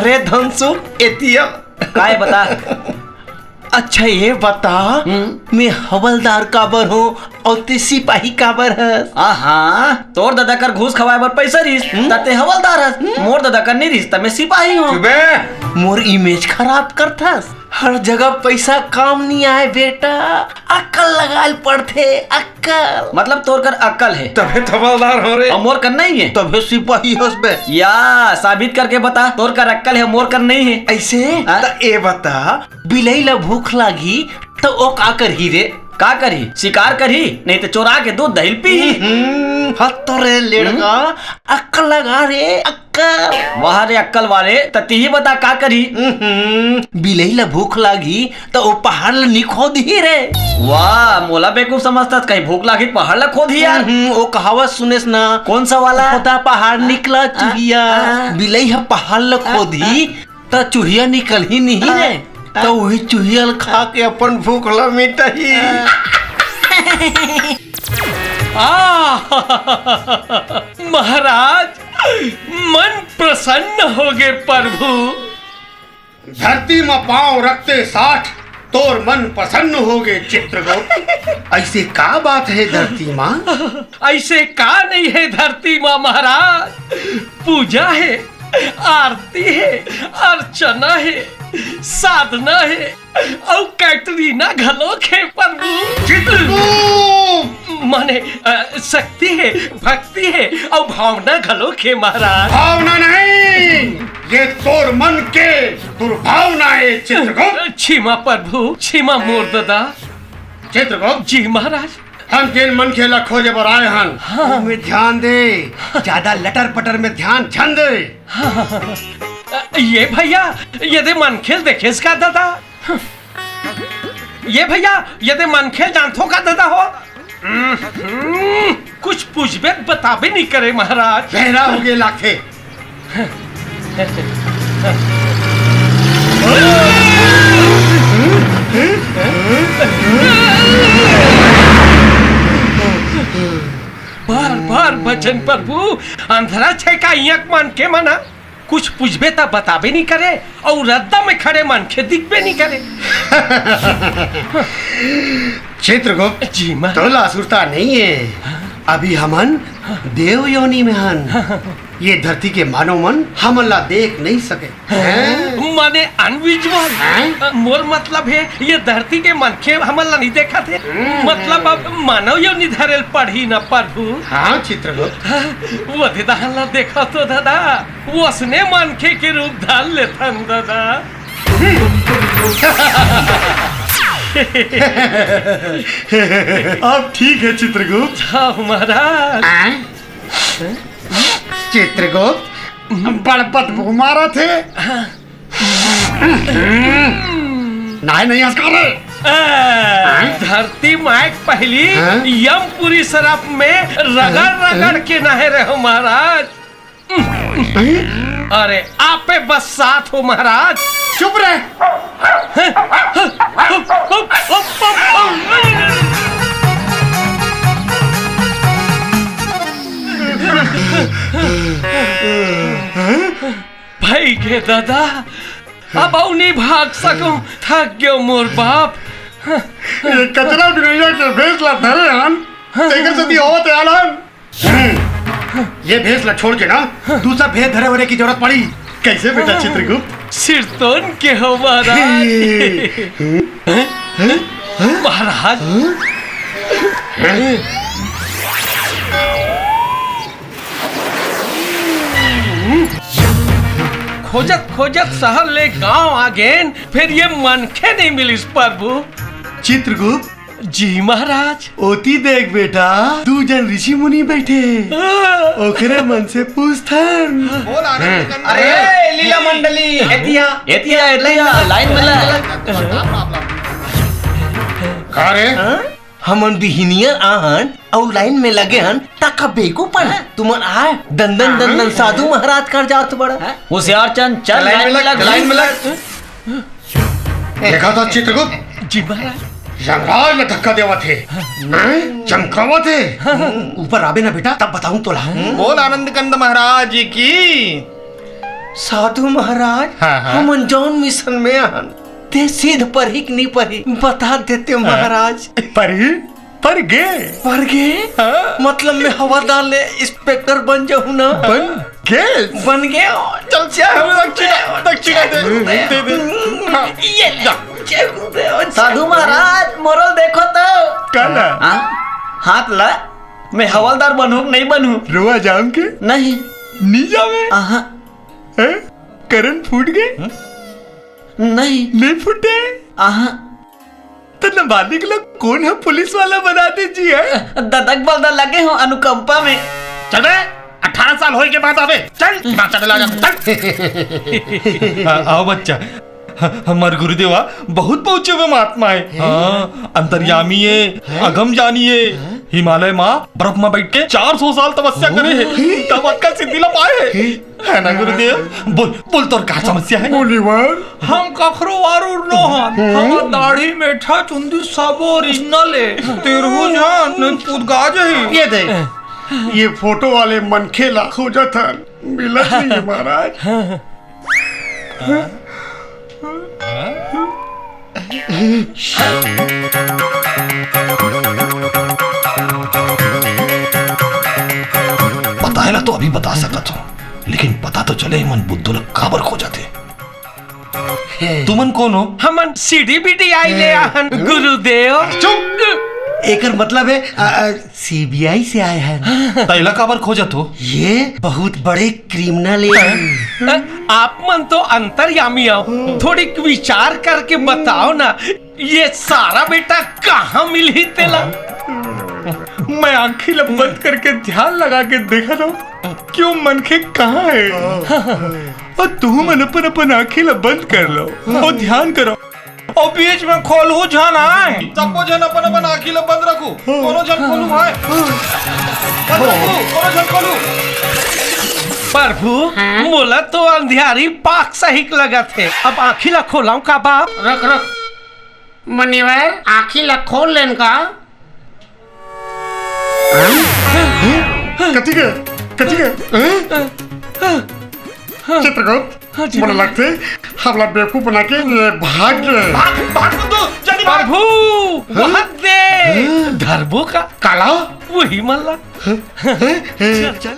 अरे धनसु एतिया काय बता। अच्छा ये बता मैं हवलदार काबर हूँ और ते सिपाही काबर है? हाँ तोर दादा कर घूस खवाए बर पैसा रिस तते हवलदार हस, मोर दादा कर नहीं रिस तमे सिपाही हूँ। मोर इमेज खराब करथस। हर जगह पैसा काम नहीं आए बेटा, अक्कल लगाल पड़थे अक्कल। मतलब तोर कर अक्कल है तबे हवलदार हो रे और मोर कर नहीं है, तबे सिपाही हस बे। या साबित करके बता तोर कर अक्कल है मोर कर नहीं है। ऐसे त ए बता बिलई ला भूख लागी तो ओ का करही रे? का करी? शिकार करी नहीं तो चोरा के दूध दही पी। हत तो रे लेड़का अक्कल लगा रे अक्कल। वहाँ रे अक्कल वाले तती ही बता का करी? बिलई ला भूख लागी तो ओ पहाड़ ला नी खोदी रे। वाह मोला बेवकूफ समझता कहीं भूख लागी पहाड़ ला खोदी यार। ओ कहावत सुनेस ना? कौन सा वाला? खोदा पहाड़ निकला चूहिया। बिलई हा पहाड़ ला खोदी तो चूहिया निकल ही नहीं रे, तो वही चूहिया खा के अपन भूख ला मिटाही। महाराज मन प्रसन्न हो गए प्रभु। धरती में पांव रखते 60 तोर मन प्रसन्न हो गए चित्रगुप्त। ऐसे का बात है धरती माँ? ऐसे का नहीं है धरती माँ महाराज, पूजा है, आरती है, अर्चना है, साधना है और कैटरीना घलोक है प्रभु। चित्रगुप्त माने शक्ति है, भक्ति है और भावना घलोक है महाराज। भावना नहीं, ये तोर मन के दुर्भावना है चित्रगुप्त। क्षमा प्रभु, क्षमा मोर दादा। चित्रगुप्त जी महाराज। हम जिन मन खेला खोजे पर आए हन में ध्यान दे, ज्यादा लटर पटर में ध्यान छन दे। ये भैया यदि मन खेल देखे इसका दादा, ये भैया यदि मन खेल जानथो का दादा हो। कुछ पूछबे बताबे नहीं करे महाराज। बहरा हो गए लाखे। बार बार बचन प्रभु अंधरा छे का यक मन के मना। कुछ पूछबे ता बताबे नहीं करे और रद्दा में खड़े मन के दिखबे नहीं करे। चित्रगुप्त जी मां। तोला सुरता नहीं है, अभी हमन देव योनि में हन। ये धरती के मानव मन हमला देख नहीं सके। माने अनविजुअल। मोर मतलब है ये धरती के मन के हमला नहीं देखा थे, मतलब अब मानव योनि धरेल पढ़ी न प्रभु। हाँ चित्रगुप्त वो दादा देखा तो दादा वो उसने मन के रूप धार लेता दादा। अब ठीक है चित्रगुप्त। हाँ महाराज। चित्रगुप्त बड़पत मारा थे। नहीं हंसका धरती माइक पहली यमपुरी शराब में रगड़ रगड़ के नहे रहे महाराज। अरे आपे बस साथ हो महाराज। चुप रहे। भाई के दादा अब नहीं भाग सकूं, थक गयो मोर बाप। ये कचरा बिनैया के भेसला धरे हन तेकर सदी होत आलन। ये भेसला छोड़ के ना दूसरा भेद धरे वरे की जरूरत पड़ी। कैसे बेटा चित्रगुप्त? सिरतोन के हो महाराज। महाराज खोजत खोजत शहर ले गांव आ गए, फिर ये मनखे नहीं मिलिस प्रभु। चित्रगुप्त जी महाराज। ओती देख बेटा, 2 जन ऋषि मुनि बैठे, ओकरे मन से पूछथन। अरे लीला मंडली एतिया एतिया एतिया लाइन में का रे? हमन बिहिनिया आहन और लाइन में लगे हन ताका बेकूपन तुमन आए दंदन दंदन साधु महाराज कर जात बड़ा। होशियार चंद चल लाइन में लग, लाइन में लग। देखा था चित्रगुप्त? जी महाराज। यमराज में धक्का देवा थे, चमकावा थे। ऊपर आबे ना बेटा तब बताऊं तोला। बोल आनंद कंद महाराज की। साधु महाराज हाँ, हाँ। हम जौन मिशन में हन ते सीध पढ़ी कि नहीं पढ़ी बता देते महाराज। पर गे पढ़ गए हाँ। मतलब मैं हवादार ले इंस्पेक्टर बन जाऊँ ना। बन गए चल दक्षिणा दे हाँ। साधु महाराज मोरल देखो तो काला हाँ? हाथ ला मैं हवलदार बनूं नहीं बनूं? रुआ जाम के नहीं नी जावे आहा हैं? करंट फूट गए नहीं फूटे आहा तो नाबालिग लोग कौन है पुलिस वाला बना दीजिए। ददक बलदा लगे हो अनुकंपा में। चल बे 18 साल होए के बाद आवे चल चल आओ बच्चा हमार गुरुदेवा बहुत पहुंचे हुए महात्मा है। हाँ अंतर्यामी है अगम जानी है हिमालय माँ बर्फ में बैठ के 400 साल तपस्या करे है तब अक्कल सिद्धि ला पाए है ना गुरुदेव। बोल तोर क्या समस्या है? हम कखरो वारूर न हन हमर दाढ़ी मेठा चुंदी सब ओरिजिनल है तेरहु जान नहीं पुदगा जही। ये देख ये फोटो वाले मनखे ला खोजा था मिला नहीं है महाराज। बताए ना तो अभी बता सकता हूँ लेकिन पता तो चले मन बुद्धू लोग काबर खो जाते। तुमन कौन हो? हमन सीढ़ी बीटी आई ले आहन गुरुदेव। एकर मतलब है सीबीआई से आए हैं। तैला काबर खोजत हो? ये बहुत बड़े क्रिमिनल है। आप मन तो अंतर्यामी आओ थोड़ी विचार करके बताओ ना ये सारा बेटा कहाँ मिली तेला? मैं आंखें बंद करके ध्यान लगा के देखा था क्यों मनखे कहाँ है और तू मन अपन आंखें बंद कर लो और ध्यान करो और बीच में खोलू जाना है। सबको जन अपन आँखी बंद रखो कोनो जन खोलू भाई बंद रखो कोनो जन खोलू। प्रभु मोला तो अंधियारी पाक सही लगा थे अब आँखी ला खोलाऊ का बाप? रख मनिवर आँखी ला खोल लेन का। कथी के चित्रगुप्त बड़ा लगते हमला बेवकूफ बना के ये भाग गए। प्रभु वहाँ दे धरबो का काला वही मल्ला। चल